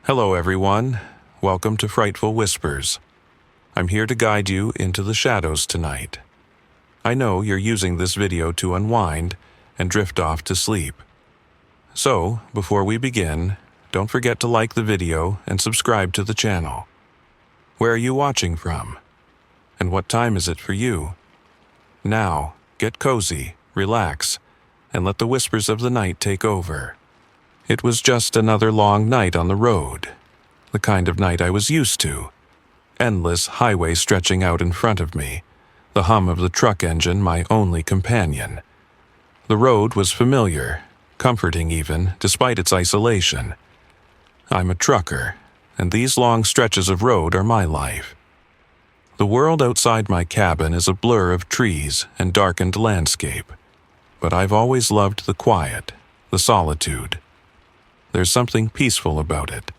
Hello everyone, welcome to Frightful Whispers. I'm here to guide you into the shadows tonight. I know you're using this video to unwind and drift off to sleep. So, before we begin, don't forget to like the video and subscribe to the channel. Where are you watching from? And what time is it for you? Now, get cozy, relax, and let the whispers of the night take over. It was just another long night on the road, the kind of night I was used to. Endless highway stretching out in front of me, the hum of the truck engine my only companion. The road was familiar, comforting even, despite its isolation. I'm a trucker, and these long stretches of road are my life. The world outside my cabin is a blur of trees and darkened landscape, but I've always loved the quiet, the solitude. There's something peaceful about it,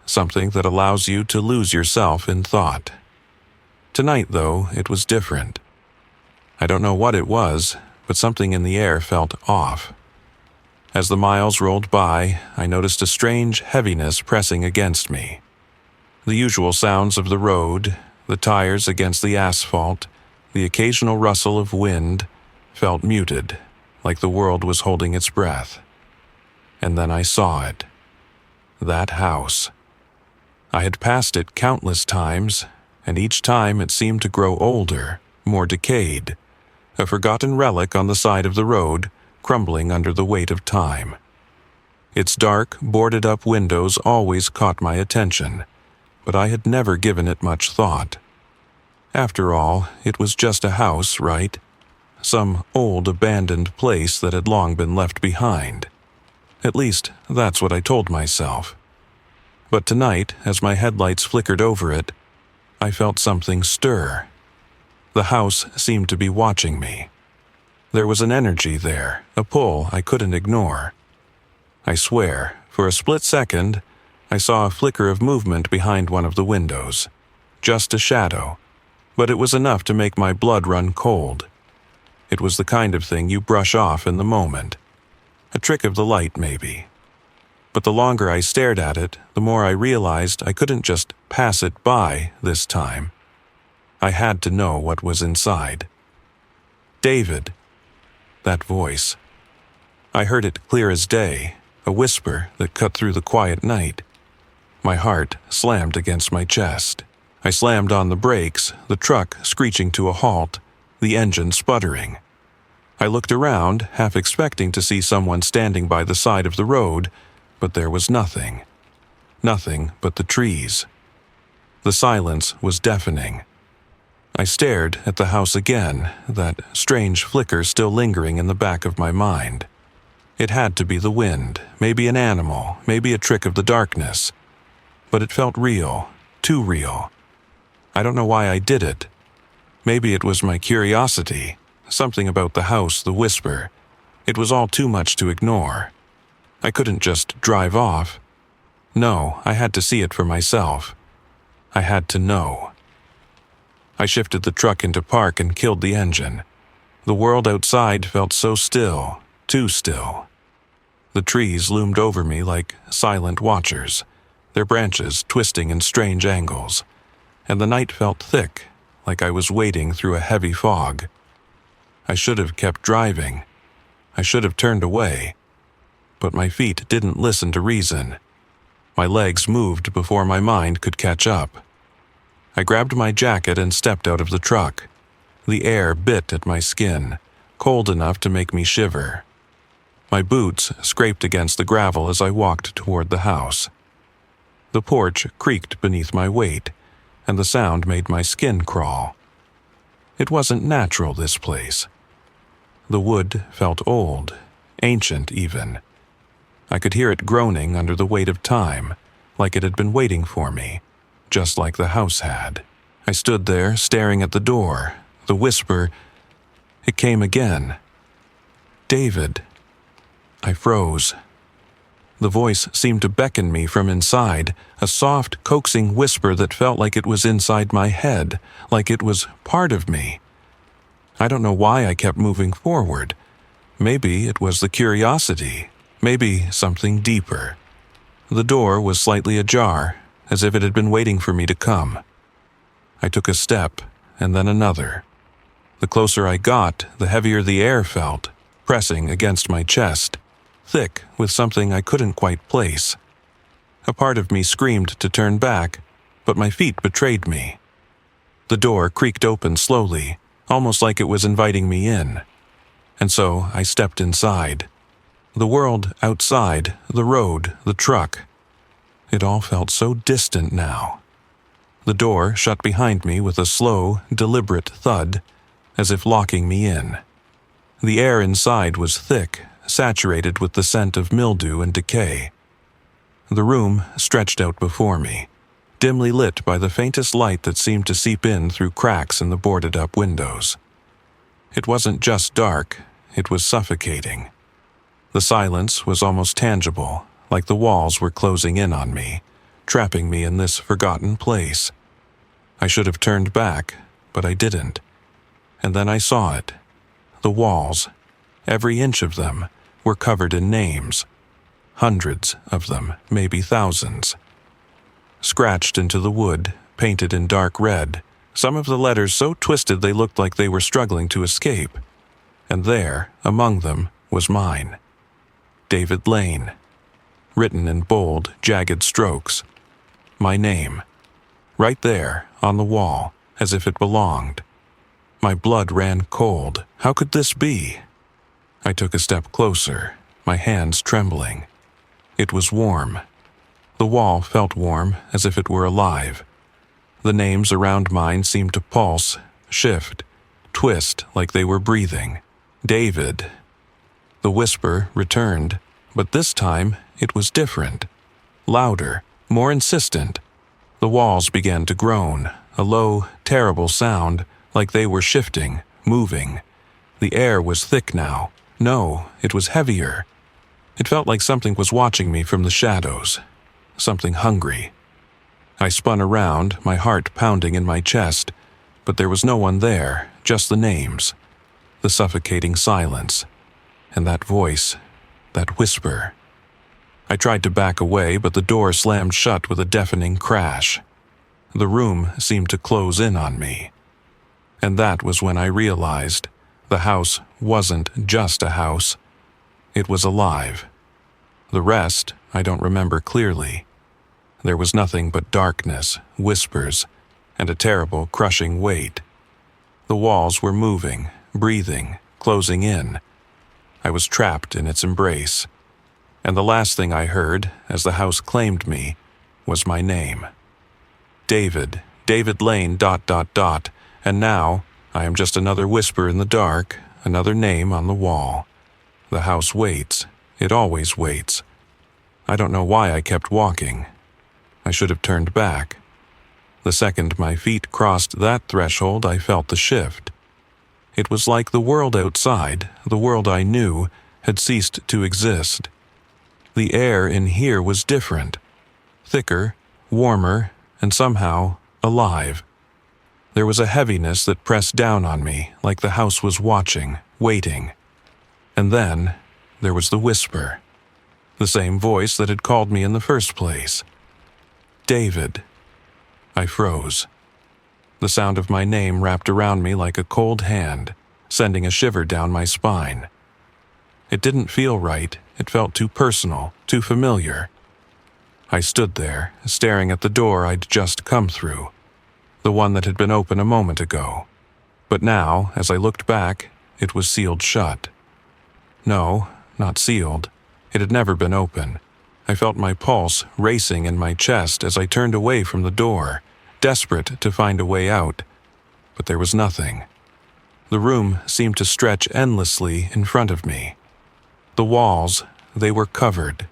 something that allows you to lose yourself in thought. Tonight, though, it was different. I don't know what it was, but something in the air felt off. As the miles rolled by, I noticed a strange heaviness pressing against me. The usual sounds of the road, the tires against the asphalt, the occasional rustle of wind, felt muted, like the world was holding its breath. And then I saw it. That house. I had passed it countless times, and each time it seemed to grow older, more decayed, a forgotten relic on the side of the road, crumbling under the weight of time. Its dark, boarded-up windows always caught my attention, but I had never given it much thought. After all, it was just a house, right? Some old abandoned place that had long been left behind. At least, that's what I told myself. But tonight, as my headlights flickered over it, I felt something stir. The house seemed to be watching me. There was an energy there, a pull I couldn't ignore. I swear, for a split second, I saw a flicker of movement behind one of the windows. Just a shadow, but it was enough to make my blood run cold. It was the kind of thing you brush off in the moment. A trick of the light, maybe. But the longer I stared at it, the more I realized I couldn't just pass it by this time. I had to know what was inside. David. That voice. I heard it clear as day, a whisper that cut through the quiet night. My heart slammed against my chest. I slammed on the brakes, the truck screeching to a halt, the engine sputtering. I looked around, half expecting to see someone standing by the side of the road, but there was nothing. Nothing but the trees. The silence was deafening. I stared at the house again, that strange flicker still lingering in the back of my mind. It had to be the wind, maybe an animal, maybe a trick of the darkness. But it felt real, too real. I don't know why I did it. Maybe it was my curiosity. Something about the house, the whisper. It was all too much to ignore. I couldn't just drive off. No, I had to see it for myself. I had to know. I shifted the truck into park and killed the engine. The world outside felt so still, too still. The trees loomed over me like silent watchers, their branches twisting in strange angles, and the night felt thick, like I was wading through a heavy fog. I should have kept driving. I should have turned away. But my feet didn't listen to reason. My legs moved before my mind could catch up. I grabbed my jacket and stepped out of the truck. The air bit at my skin, cold enough to make me shiver. My boots scraped against the gravel as I walked toward the house. The porch creaked beneath my weight, and the sound made my skin crawl. It wasn't natural, this place. The wood felt old, ancient even. I could hear it groaning under the weight of time, like it had been waiting for me, just like the house had. I stood there, staring at the door. The whisper, it came again. David. I froze. The voice seemed to beckon me from inside, a soft, coaxing whisper that felt like it was inside my head, like it was part of me. I don't know why I kept moving forward. Maybe it was the curiosity, maybe something deeper. The door was slightly ajar, as if it had been waiting for me to come. I took a step, and then another. The closer I got, the heavier the air felt, pressing against my chest, thick with something I couldn't quite place. A part of me screamed to turn back, but my feet betrayed me. The door creaked open slowly, almost like it was inviting me in. And so I stepped inside. The world outside, the road, the truck. It all felt so distant now. The door shut behind me with a slow, deliberate thud, as if locking me in. The air inside was thick, saturated with the scent of mildew and decay. The room stretched out before me, dimly lit by the faintest light that seemed to seep in through cracks in the boarded-up windows. It wasn't just dark, it was suffocating. The silence was almost tangible, like the walls were closing in on me, trapping me in this forgotten place. I should have turned back, but I didn't. And then I saw it. The walls, every inch of them, were covered in names. Hundreds of them, maybe thousands. Scratched into the wood, painted in dark red, some of the letters so twisted they looked like they were struggling to escape. And there, among them, was mine. David Lane. Written in bold, jagged strokes. My name. Right there, on the wall, as if it belonged. My blood ran cold. How could this be? I took a step closer, my hands trembling. It was warm. The wall felt warm, as if it were alive. The names around mine seemed to pulse, shift, twist like they were breathing. David. The whisper returned, but this time it was different. Louder, more insistent. The walls began to groan, a low, terrible sound, like they were shifting, moving. The air was thick now. No, it was heavier. It felt like something was watching me from the shadows. Something hungry. I spun around, my heart pounding in my chest, but there was no one there, just the names. The suffocating silence. And that voice, that whisper. I tried to back away, but the door slammed shut with a deafening crash. The room seemed to close in on me. And that was when I realized the house wasn't just a house. It was alive. The rest I don't remember clearly. There was nothing but darkness, whispers, and a terrible, crushing weight. The walls were moving, breathing, closing in. I was trapped in its embrace. And the last thing I heard, as the house claimed me, was my name. David Lane, ... And now, I am just another whisper in the dark, another name on the wall. The house waits. It always waits. I don't know why I kept walking. I should have turned back. The second my feet crossed that threshold, I felt the shift. It was like the world outside, the world I knew, had ceased to exist. The air in here was different. Thicker, warmer, and somehow alive. There was a heaviness that pressed down on me, like the house was watching, waiting. And then, there was the whisper. The same voice that had called me in the first place. David. I froze. The sound of my name wrapped around me like a cold hand, sending a shiver down my spine. It didn't feel right. It felt too personal, too familiar. I stood there, staring at the door I'd just come through. The one that had been open a moment ago. But now, as I looked back, it was sealed shut. No, not sealed. It had never been open. I felt my pulse racing in my chest as I turned away from the door, desperate to find a way out. But there was nothing. The room seemed to stretch endlessly in front of me. The walls, they were covered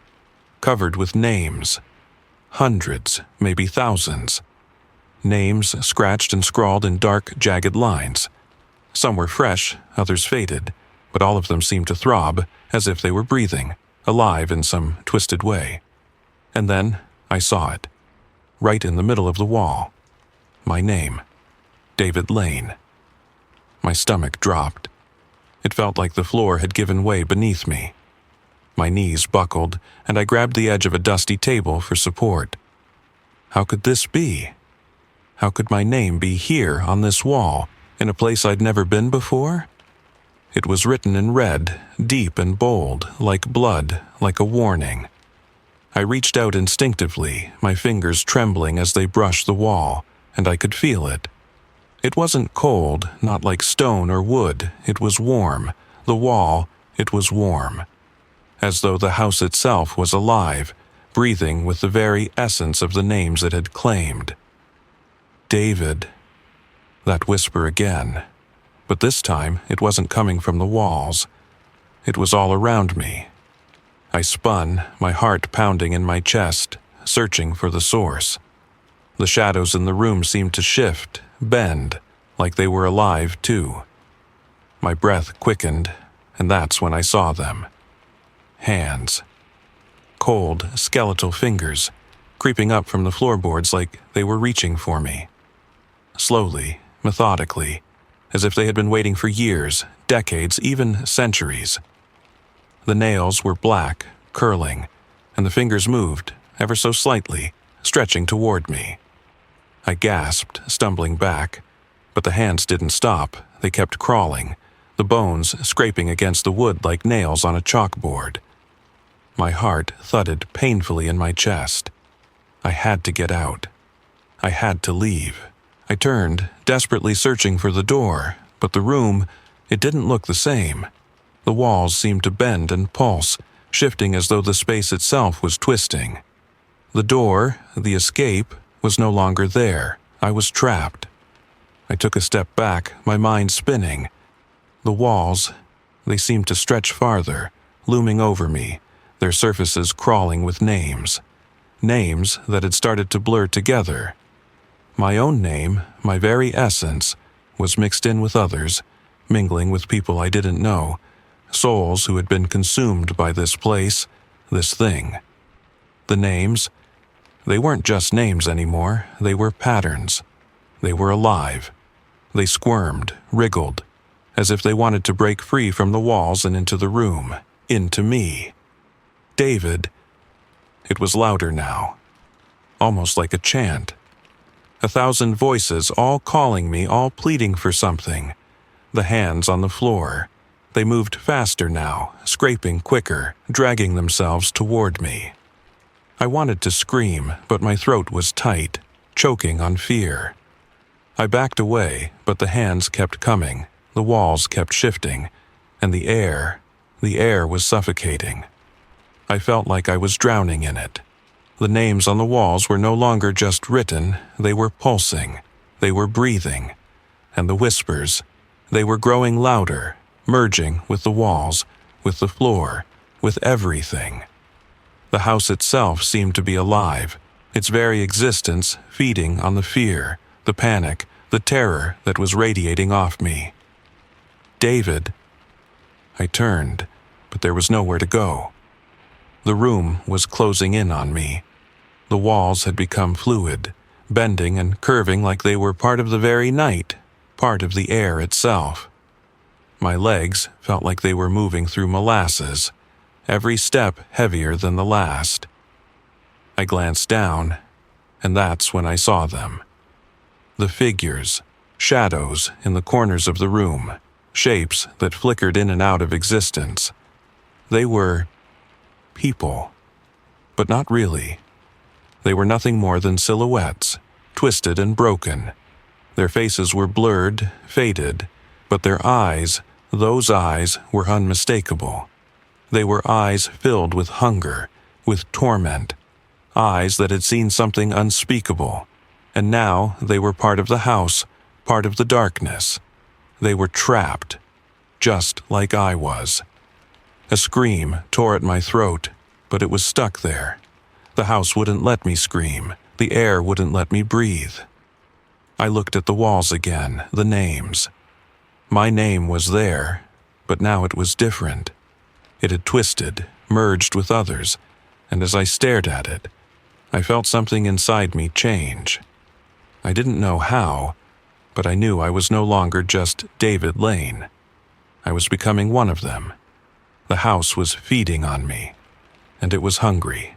with names. Hundreds, maybe thousands. Names scratched and scrawled in dark, jagged lines. Some were fresh, others faded, but all of them seemed to throb, as if they were breathing, alive in some twisted way. And then I saw it, right in the middle of the wall. My name, David Lane. My stomach dropped. It felt like the floor had given way beneath me. My knees buckled, and I grabbed the edge of a dusty table for support. How could this be? How could my name be here on this wall, in a place I'd never been before? It was written in red, deep and bold, like blood, like a warning. I reached out instinctively, my fingers trembling as they brushed the wall, and I could feel it. It wasn't cold, not like stone or wood. It was warm. The wall, it was warm. As though the house itself was alive, breathing with the very essence of the names it had claimed. David. That whisper again. But this time, it wasn't coming from the walls. It was all around me. I spun, my heart pounding in my chest, searching for the source. The shadows in the room seemed to shift, bend, like they were alive too. My breath quickened, and that's when I saw them. Hands. Cold, skeletal fingers, creeping up from the floorboards like they were reaching for me. Slowly, methodically, as if they had been waiting for years, decades, even centuries. The nails were black, curling, and the fingers moved, ever so slightly, stretching toward me. I gasped, stumbling back, but the hands didn't stop. They kept crawling, the bones scraping against the wood like nails on a chalkboard. My heart thudded painfully in my chest. I had to get out. I had to leave. I turned, desperately searching for the door, but the room, it didn't look the same. The walls seemed to bend and pulse, shifting as though the space itself was twisting. The door, the escape, was no longer there. I was trapped. I took a step back, my mind spinning. The walls, they seemed to stretch farther, looming over me, their surfaces crawling with names. Names that had started to blur together. My own name, my very essence, was mixed in with others, mingling with people I didn't know, souls who had been consumed by this place, this thing. The names, they weren't just names anymore, they were patterns. They were alive. They squirmed, wriggled, as if they wanted to break free from the walls and into the room, into me. David. It was louder now, almost like a chant. 1,000 voices, all calling me, all pleading for something. The hands on the floor. They moved faster now, scraping quicker, dragging themselves toward me. I wanted to scream, but my throat was tight, choking on fear. I backed away, but the hands kept coming, the walls kept shifting, and the air was suffocating. I felt like I was drowning in it. The names on the walls were no longer just written, they were pulsing, they were breathing. And the whispers, they were growing louder, merging with the walls, with the floor, with everything. The house itself seemed to be alive, its very existence feeding on the fear, the panic, the terror that was radiating off me. David. I turned, but there was nowhere to go. The room was closing in on me. The walls had become fluid, bending and curving like they were part of the very night, part of the air itself. My legs felt like they were moving through molasses, every step heavier than the last. I glanced down, and that's when I saw them. The figures, shadows in the corners of the room, shapes that flickered in and out of existence. They were people, but not really. They were nothing more than silhouettes, twisted and broken. Their faces were blurred, faded, but their eyes, those eyes, were unmistakable. They were eyes filled with hunger, with torment, eyes that had seen something unspeakable, and now they were part of the house, part of the darkness. They were trapped, just like I was. A scream tore at my throat, but it was stuck there. The house wouldn't let me scream. The air wouldn't let me breathe. I looked at the walls again, the names. My name was there, but now it was different. It had twisted, merged with others, and as I stared at it, I felt something inside me change. I didn't know how, but I knew I was no longer just David Lane. I was becoming one of them. The house was feeding on me, and it was hungry.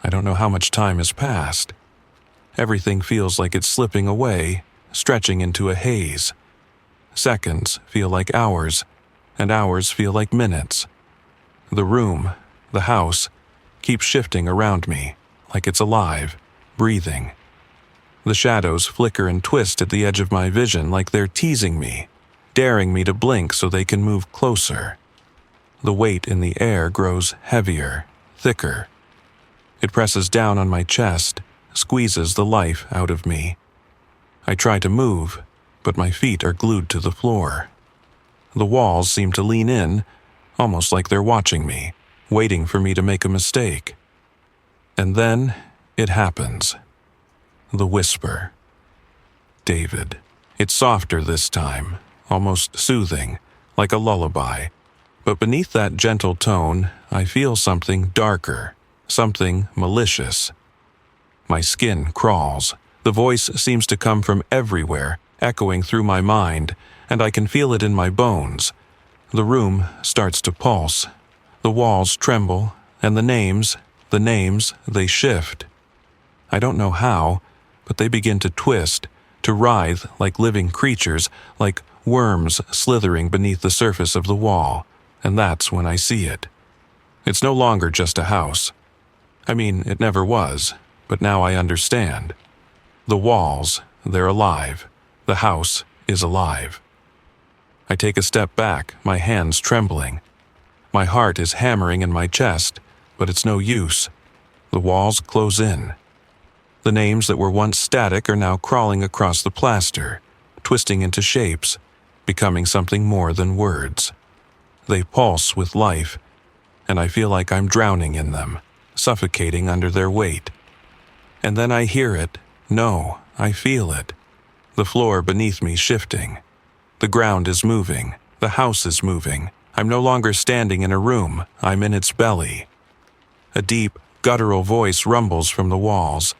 I don't know how much time has passed. Everything feels like it's slipping away, stretching into a haze. Seconds feel like hours, and hours feel like minutes. The room, the house, keeps shifting around me, like it's alive, breathing. The shadows flicker and twist at the edge of my vision like they're teasing me, daring me to blink so they can move closer. The weight in the air grows heavier, thicker. It presses down on my chest, squeezes the life out of me. I try to move, but my feet are glued to the floor. The walls seem to lean in, almost like they're watching me, waiting for me to make a mistake. And then it happens. The whisper. David. It's softer this time, almost soothing, like a lullaby. But beneath that gentle tone, I feel something darker, something malicious. My skin crawls. The voice seems to come from everywhere, echoing through my mind, and I can feel it in my bones. The room starts to pulse. The walls tremble, and the names, they shift. I don't know how, but they begin to twist, to writhe like living creatures, like worms slithering beneath the surface of the wall, and that's when I see it. It's no longer just a house. I mean, it never was, but now I understand. The walls, they're alive. The house is alive. I take a step back, my hands trembling. My heart is hammering in my chest, but it's no use. The walls close in. The names that were once static are now crawling across the plaster, twisting into shapes, becoming something more than words. They pulse with life, and I feel like I'm drowning in them, suffocating under their weight. And then I hear it. No, I feel it. The floor beneath me shifting. The ground is moving. The house is moving. I'm no longer standing in a room. I'm in its belly. A deep, guttural voice rumbles from the walls.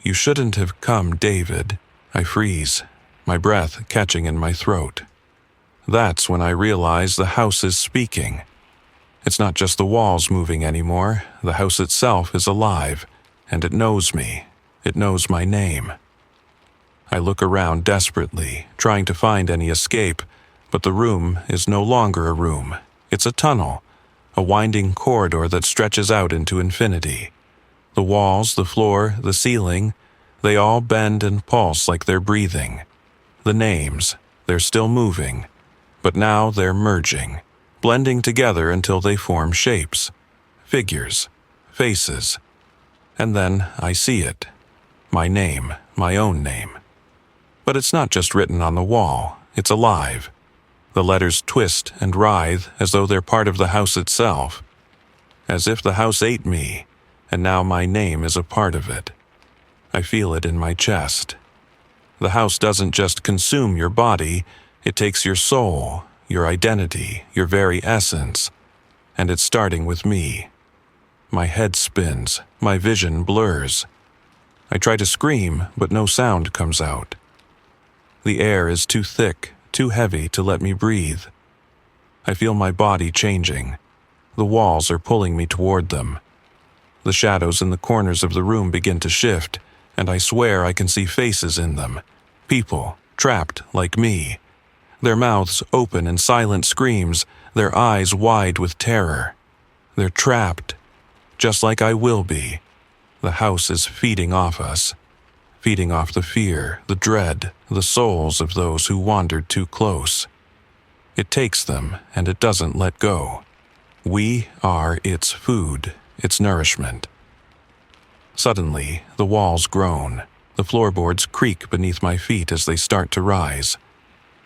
You shouldn't have come, David. I freeze, my breath catching in my throat. That's when I realize the house is speaking. It's not just the walls moving anymore. The house itself is alive, and it knows me. It knows my name. I look around desperately, trying to find any escape, but the room is no longer a room. It's a tunnel, a winding corridor that stretches out into infinity. The walls, the floor, the ceiling, they all bend and pulse like they're breathing. The names, they're still moving, but now they're merging, blending together until they form shapes, figures, faces. And then I see it. My name, my own name. But it's not just written on the wall, it's alive. The letters twist and writhe as though they're part of the house itself. As if the house ate me, and now my name is a part of it. I feel it in my chest. The house doesn't just consume your body, it takes your soul, your identity, your very essence. And it's starting with me. My head spins, my vision blurs. I try to scream, but no sound comes out. The air is too thick, too heavy to let me breathe. I feel my body changing. The walls are pulling me toward them. The shadows in the corners of the room begin to shift, and I swear I can see faces in them. People, trapped like me. Their mouths open in silent screams, their eyes wide with terror. They're trapped, just like I will be. The house is feeding off us, feeding off the fear, the dread, the souls of those who wandered too close. It takes them, and it doesn't let go. We are its food, its nourishment. Suddenly, the walls groan. The floorboards creak beneath my feet as they start to rise.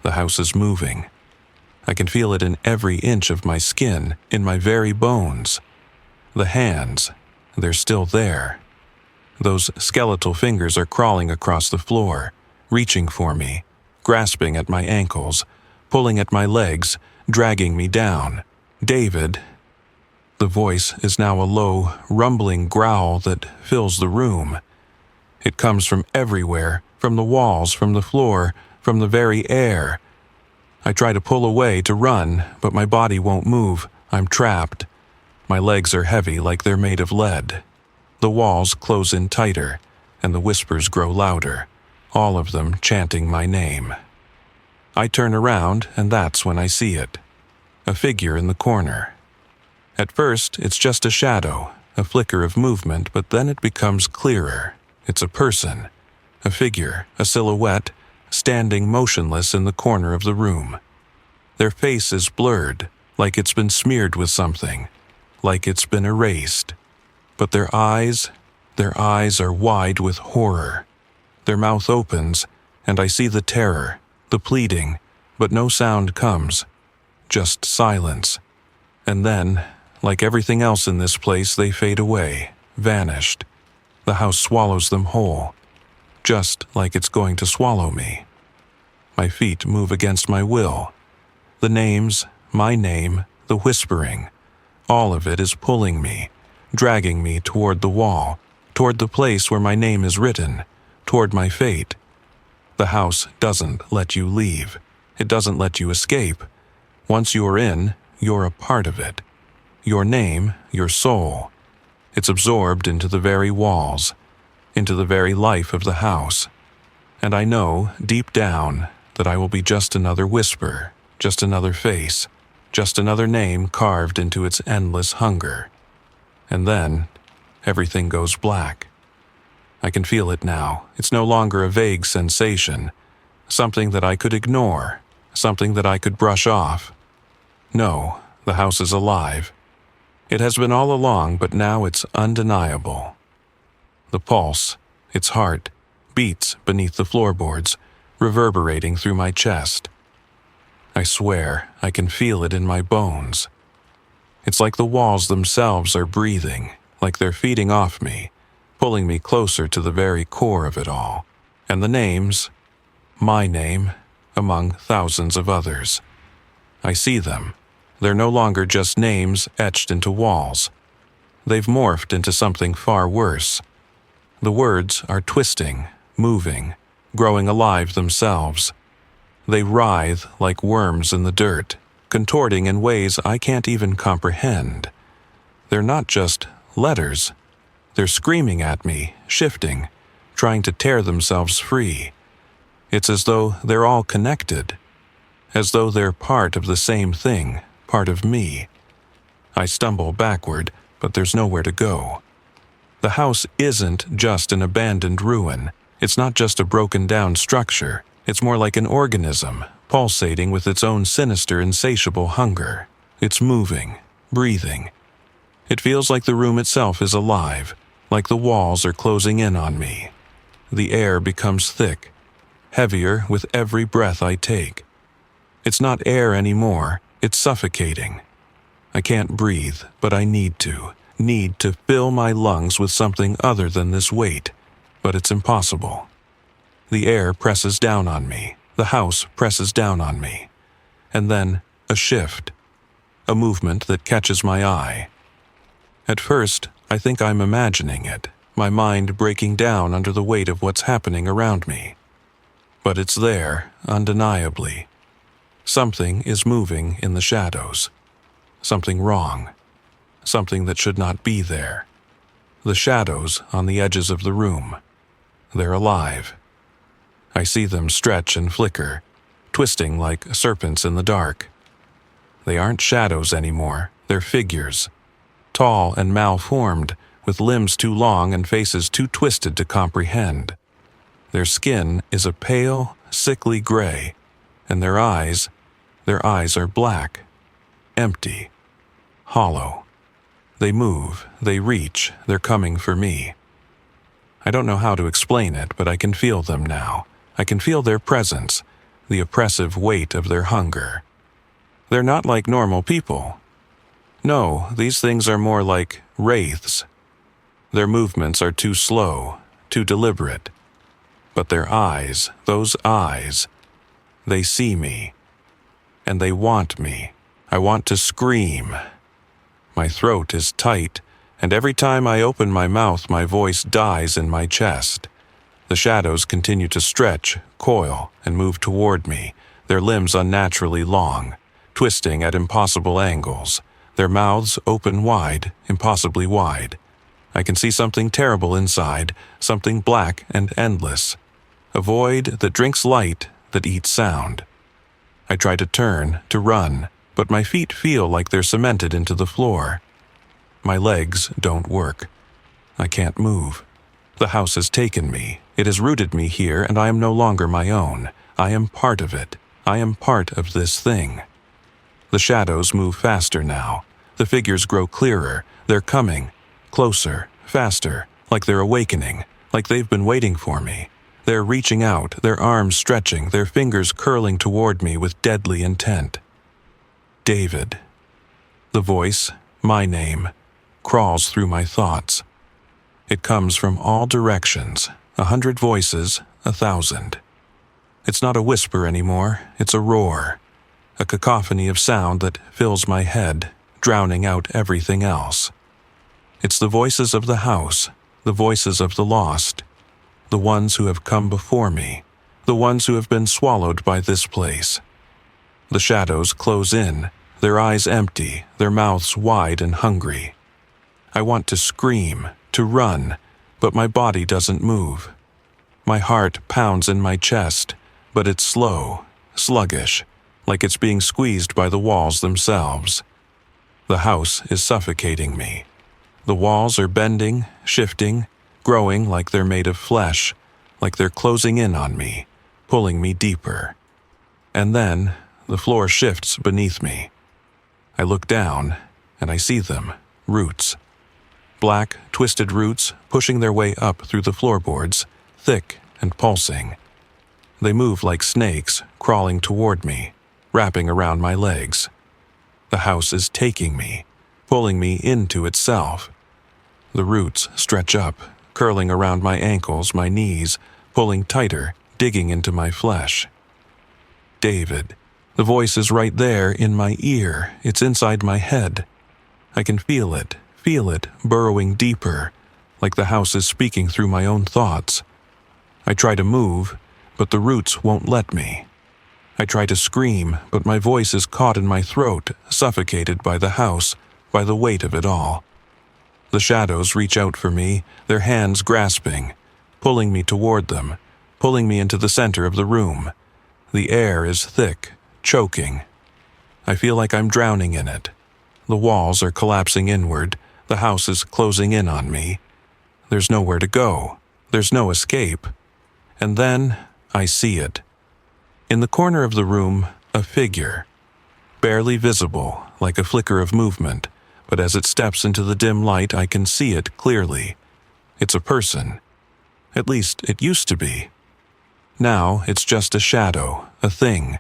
The house is moving. I can feel it in every inch of my skin, in my very bones. The hands, they're still there. Those skeletal fingers are crawling across the floor, reaching for me, grasping at my ankles, pulling at my legs, dragging me down. David. The voice is now a low, rumbling growl that fills the room. It comes from everywhere, from the walls, from the floor, from the very air. I try to pull away, to run, but my body won't move, I'm trapped. My legs are heavy like they're made of lead. The walls close in tighter, and the whispers grow louder, all of them chanting my name. I turn around, and that's when I see it. A figure in the corner. At first, it's just a shadow, a flicker of movement, but then it becomes clearer. It's a person, a figure, a silhouette, standing motionless in the corner of the room. Their face is blurred, like it's been smeared with something, like it's been erased. But their eyes are wide with horror. Their mouth opens, and I see the terror, the pleading, but no sound comes. Just silence. And then, like everything else in this place, they fade away, vanished. The house swallows them whole, just like it's going to swallow me. My feet move against my will. The names, my name, the whispering, all of it is pulling me, dragging me toward the wall, toward the place where my name is written, toward my fate. The house doesn't let you leave. It doesn't let you escape. Once you're in, you're a part of it. Your name, your soul. It's absorbed into the very walls, into the very life of the house. And I know, deep down, that I will be just another whisper, just another face, just another name carved into its endless hunger. And then, everything goes black. I can feel it now. It's no longer a vague sensation, something that I could ignore, something that I could brush off. No, the house is alive. It has been all along, but now it's undeniable. The pulse, its heart, beats beneath the floorboards, reverberating through my chest. I swear I can feel it in my bones. It's like the walls themselves are breathing, like they're feeding off me, pulling me closer to the very core of it all. And the names, my name, among thousands of others. I see them. They're no longer just names etched into walls. They've morphed into something far worse. The words are twisting, moving, growing alive themselves. They writhe like worms in the dirt, contorting in ways I can't even comprehend. They're not just letters. They're screaming at me, shifting, trying to tear themselves free. It's as though they're all connected, as though they're part of the same thing, part of me. I stumble backward, but there's nowhere to go. The house isn't just an abandoned ruin. It's not just a broken-down structure. It's more like an organism, pulsating with its own sinister, insatiable hunger. It's moving, breathing. It feels like the room itself is alive, like the walls are closing in on me. The air becomes thick, heavier with every breath I take. It's not air anymore, it's suffocating. I can't breathe, but I need to fill my lungs with something other than this weight, but it's impossible. The air presses down on me, the house presses down on me. And then a shift, a movement that catches my eye. At first, I think I'm imagining it, my mind breaking down under the weight of what's happening around me. But it's there, undeniably. Something is moving in the shadows. Something wrong. Something that should not be there. The shadows on the edges of the room. They're alive. I see them stretch and flicker, twisting like serpents in the dark. They aren't shadows anymore, they're figures. Tall and malformed, with limbs too long and faces too twisted to comprehend. Their skin is a pale, sickly gray, and their eyes are black, empty, hollow. They move, they reach, they're coming for me. I don't know how to explain it, but I can feel them now. I can feel their presence, the oppressive weight of their hunger. They're not like normal people. No, these things are more like wraiths. Their movements are too slow, too deliberate. But their eyes, those eyes, they see me. And they want me. I want to scream. My throat is tight, and every time I open my mouth, my voice dies in my chest. The shadows continue to stretch, coil, and move toward me, their limbs unnaturally long, twisting at impossible angles, their mouths open wide, impossibly wide. I can see something terrible inside, something black and endless. A void that drinks light, that eats sound. I try to turn, to run, but my feet feel like they're cemented into the floor. My legs don't work. I can't move. The house has taken me. It has rooted me here, and I am no longer my own. I am part of it. I am part of this thing. The shadows move faster now. The figures grow clearer. They're coming. Closer, faster, like they're awakening, like they've been waiting for me. They're reaching out, their arms stretching, their fingers curling toward me with deadly intent. David. The voice, my name, crawls through my thoughts. It comes from all directions, 100 voices, 1,000. It's not a whisper anymore, it's a roar, a cacophony of sound that fills my head, drowning out everything else. It's the voices of the house, the voices of the lost, the ones who have come before me, the ones who have been swallowed by this place. The shadows close in, their eyes empty, their mouths wide and hungry. I want to scream, to run, but my body doesn't move. My heart pounds in my chest, but it's slow, sluggish, like it's being squeezed by the walls themselves. The house is suffocating me. The walls are bending, shifting, growing like they're made of flesh, like they're closing in on me, pulling me deeper. And then, the floor shifts beneath me. I look down, and I see them, roots. Black, twisted roots pushing their way up through the floorboards, thick and pulsing. They move like snakes, crawling toward me, wrapping around my legs. The house is taking me, pulling me into itself. The roots stretch up, curling around my ankles, my knees, pulling tighter, digging into my flesh. David. The voice is right there in my ear. It's inside my head. I can feel it burrowing deeper, like the house is speaking through my own thoughts. I try to move, but the roots won't let me. I try to scream, but my voice is caught in my throat, suffocated by the house, by the weight of it all. The shadows reach out for me, their hands grasping, pulling me toward them, pulling me into the center of the room. The air is thick, choking. I feel like I'm drowning in it. The walls are collapsing inward, the house is closing in on me. There's nowhere to go. There's no escape. And then I see it. In the corner of the room, a figure. Barely visible, like a flicker of movement, but as it steps into the dim light, I can see it clearly. It's a person. At least it used to be. Now it's just a shadow, a thing.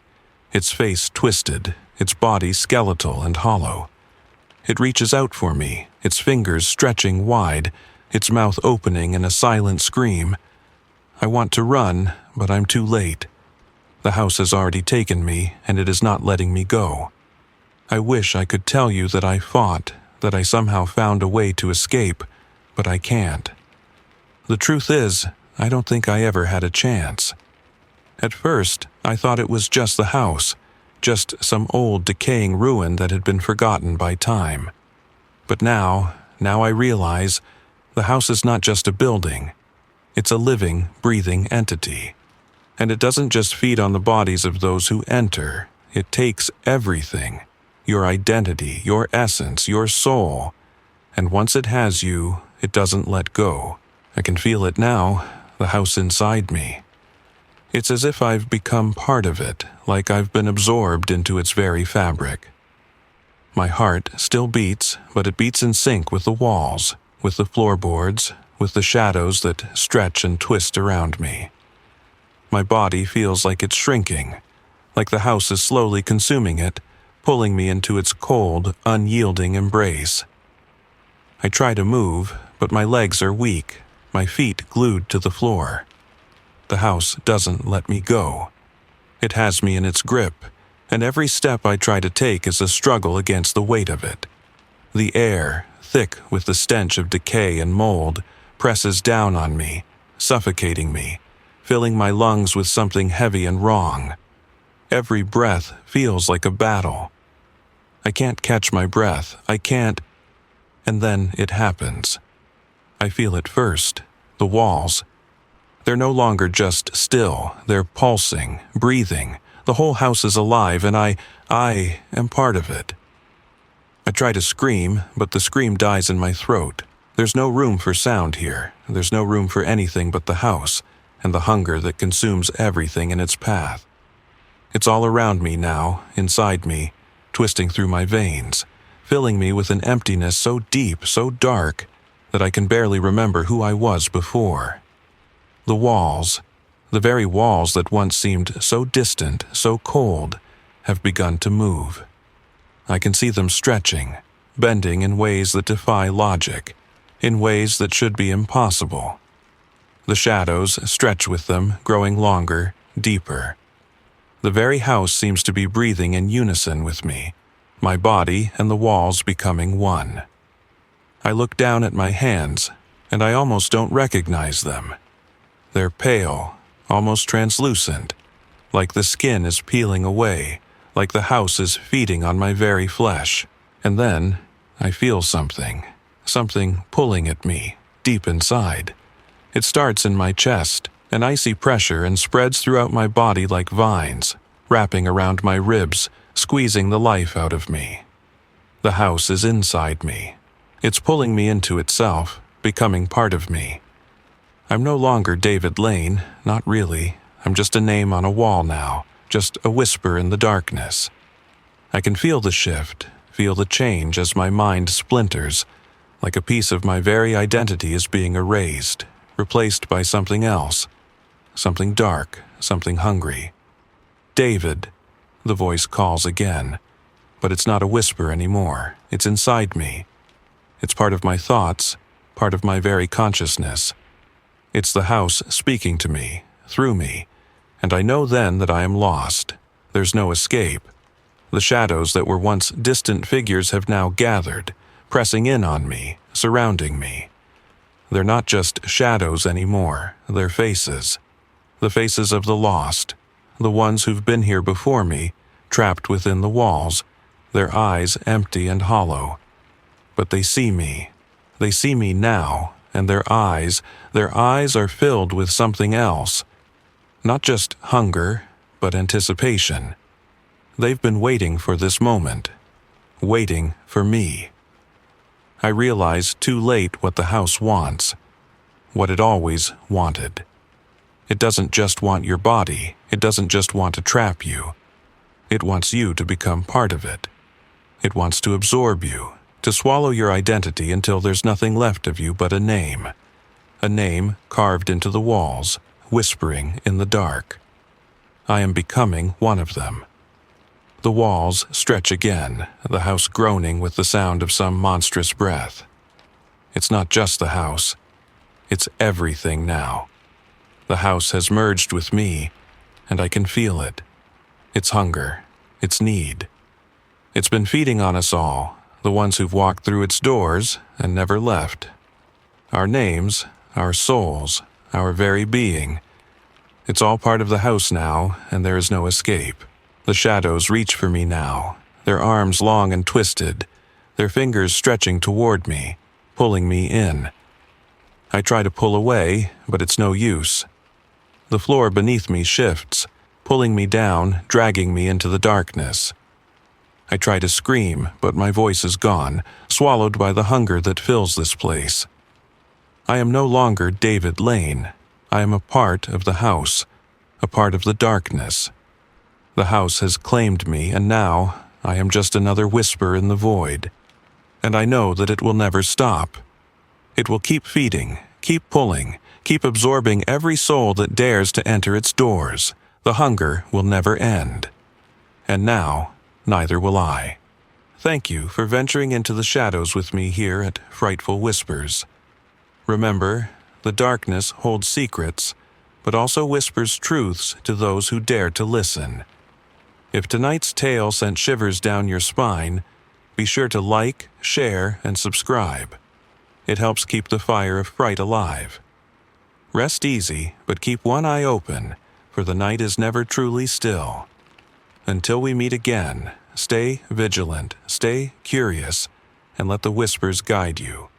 Its face twisted, its body skeletal and hollow. It reaches out for me, its fingers stretching wide, its mouth opening in a silent scream. I want to run, but I'm too late. The house has already taken me, and it is not letting me go. I wish I could tell you that I fought, that I somehow found a way to escape, but I can't. The truth is, I don't think I ever had a chance. At first, I thought it was just the house, just some old decaying ruin that had been forgotten by time. But now I realize the house is not just a building. It's a living, breathing entity. And it doesn't just feed on the bodies of those who enter. It takes everything. Your identity, your essence, your soul. And once it has you, it doesn't let go. I can feel it now, the house inside me. It's as if I've become part of it, like I've been absorbed into its very fabric. My heart still beats, but it beats in sync with the walls, with the floorboards, with the shadows that stretch and twist around me. My body feels like it's shrinking, like the house is slowly consuming it, pulling me into its cold, unyielding embrace. I try to move, but my legs are weak, my feet glued to the floor. The house doesn't let me go. It has me in its grip, and every step I try to take is a struggle against the weight of it. The air, thick with the stench of decay and mold, presses down on me, suffocating me, filling my lungs with something heavy and wrong. Every breath feels like a battle. I can't catch my breath. I can't. And then it happens. I feel it first. The walls. They're no longer just still. They're pulsing, breathing. The whole house is alive, and I am part of it. I try to scream, but the scream dies in my throat. There's no room for sound here. There's no room for anything but the house and the hunger that consumes everything in its path. It's all around me now, inside me, twisting through my veins, filling me with an emptiness so deep, so dark, that I can barely remember who I was before. The walls, the very walls that once seemed so distant, so cold, have begun to move. I can see them stretching, bending in ways that defy logic, in ways that should be impossible. The shadows stretch with them, growing longer, deeper. The very house seems to be breathing in unison with me, my body and the walls becoming one. I look down at my hands, and I almost don't recognize them. They're pale, almost translucent, like the skin is peeling away, like the house is feeding on my very flesh. And then I feel something pulling at me, deep inside. It starts in my chest, an icy pressure, and spreads throughout my body like vines, wrapping around my ribs, squeezing the life out of me. The house is inside me. It's pulling me into itself, becoming part of me. I'm no longer David Lane, not really. I'm just a name on a wall now, just a whisper in the darkness. I can feel the shift, feel the change as my mind splinters, like a piece of my very identity is being erased, replaced by something else, something dark, something hungry. David, the voice calls again, but it's not a whisper anymore. It's inside me. It's part of my thoughts, part of my very consciousness. It's the house speaking to me, through me, and I know then that I am lost. There's no escape. The shadows that were once distant figures have now gathered, pressing in on me, surrounding me. They're not just shadows anymore, they're faces. The faces of the lost, the ones who've been here before me, trapped within the walls, their eyes empty and hollow. But they see me. They see me now, and their eyes are filled with something else. Not just hunger, but anticipation. They've been waiting for this moment, waiting for me. I realize too late what the house wants, what it always wanted. It doesn't just want your body, it doesn't just want to trap you. It wants you to become part of it. It wants to absorb you, to swallow your identity until there's nothing left of you but a name carved into the walls, whispering in the dark. I am becoming one of them. The walls stretch again, the house groaning with the sound of some monstrous breath. It's not just the house. It's everything now. The house has merged with me, and I can feel it. Its hunger, its need. It's been feeding on us all, the ones who've walked through its doors and never left. Our names, our souls, our very being. It's all part of the house now, and there is no escape. The shadows reach for me now, their arms long and twisted, their fingers stretching toward me, pulling me in. I try to pull away, but it's no use. The floor beneath me shifts, pulling me down, dragging me into the darkness. I try to scream, but my voice is gone, swallowed by the hunger that fills this place. I am no longer David Lane. I am a part of the house, a part of the darkness. The house has claimed me, and now I am just another whisper in the void. And I know that it will never stop. It will keep feeding, keep pulling, keep absorbing every soul that dares to enter its doors. The hunger will never end. And now, neither will I. Thank you for venturing into the shadows with me here at Frightful Whispers. Remember, the darkness holds secrets, but also whispers truths to those who dare to listen. If tonight's tale sent shivers down your spine, be sure to like, share, and subscribe. It helps keep the fire of fright alive. Rest easy, but keep one eye open, for the night is never truly still. Until we meet again, stay vigilant, stay curious, and let the whispers guide you.